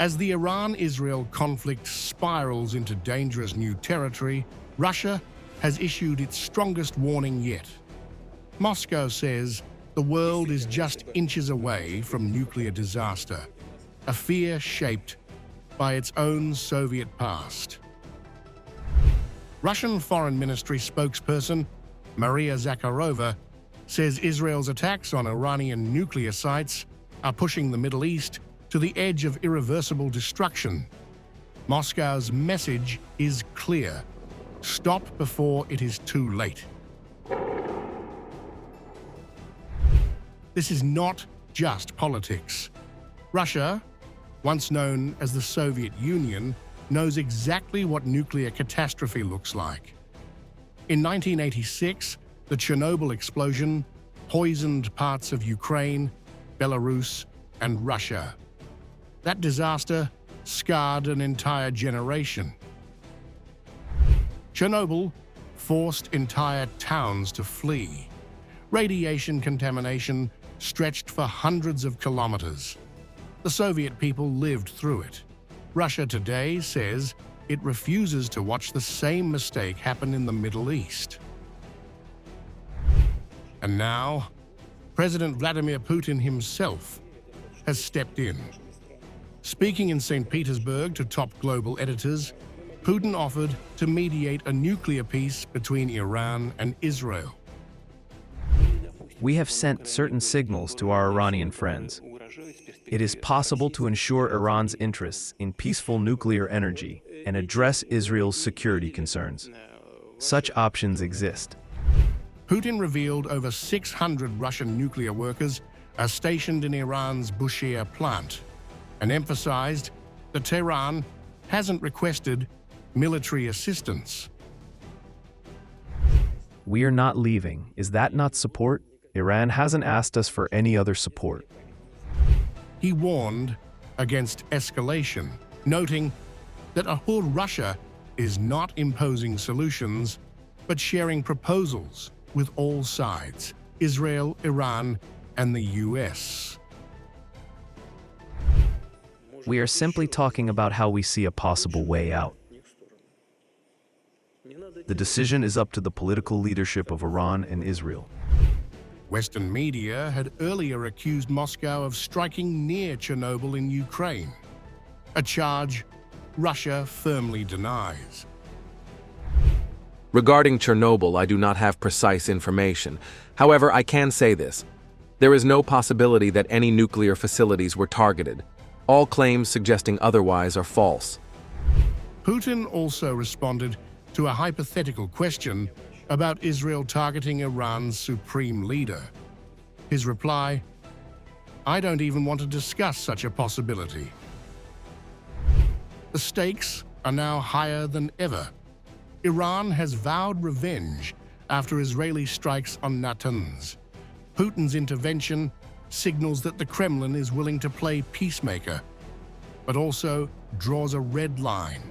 As the Iran-Israel conflict spirals into dangerous new territory, Russia has issued its strongest warning yet. Moscow says the world is just inches away from nuclear disaster, a fear shaped by its own Soviet past. Russian Foreign Ministry spokesperson Maria Zakharova says Israel's attacks on Iranian nuclear sites are pushing the Middle East to the edge of irreversible destruction. Moscow's message is clear: stop before it is too late. This is not just politics. Russia, once known as the Soviet Union, knows exactly what nuclear catastrophe looks like. In 1986, the Chernobyl explosion poisoned parts of Ukraine, Belarus, and Russia. That disaster scarred an entire generation. Chernobyl forced entire towns to flee. Radiation contamination stretched for hundreds of kilometers. The Soviet people lived through it. Russia today says it refuses to watch the same mistake happen in the Middle East. And now, President Vladimir Putin himself has stepped in. Speaking in St. Petersburg to top global editors, Putin offered to mediate a nuclear peace between Iran and Israel. We have sent certain signals to our Iranian friends. It is possible to ensure Iran's interests in peaceful nuclear energy and address Israel's security concerns. Such options exist. Putin revealed over 600 Russian nuclear workers are stationed in Iran's Bushehr plant, and emphasized that Tehran hasn't requested military assistance. We are not leaving. Is that not support? Iran hasn't asked us for any other support. He warned against escalation, noting that Russia is not imposing solutions, but sharing proposals with all sides: Israel, Iran, and the US. We are simply talking about how we see a possible way out. The decision is up to the political leadership of Iran and Israel. Western media had earlier accused Moscow of striking near Chernobyl in Ukraine, a charge Russia firmly denies. Regarding Chernobyl, I do not have precise information. However, I can say this: there is no possibility that any nuclear facilities were targeted. All claims suggesting otherwise are false. Putin also responded to a hypothetical question about Israel targeting Iran's supreme leader. His reply: "I don't even want to discuss such a possibility." The stakes are now higher than ever. Iran has vowed revenge after Israeli strikes on Natanz. Putin's intervention signals that the Kremlin is willing to play peacemaker, but also draws a red line.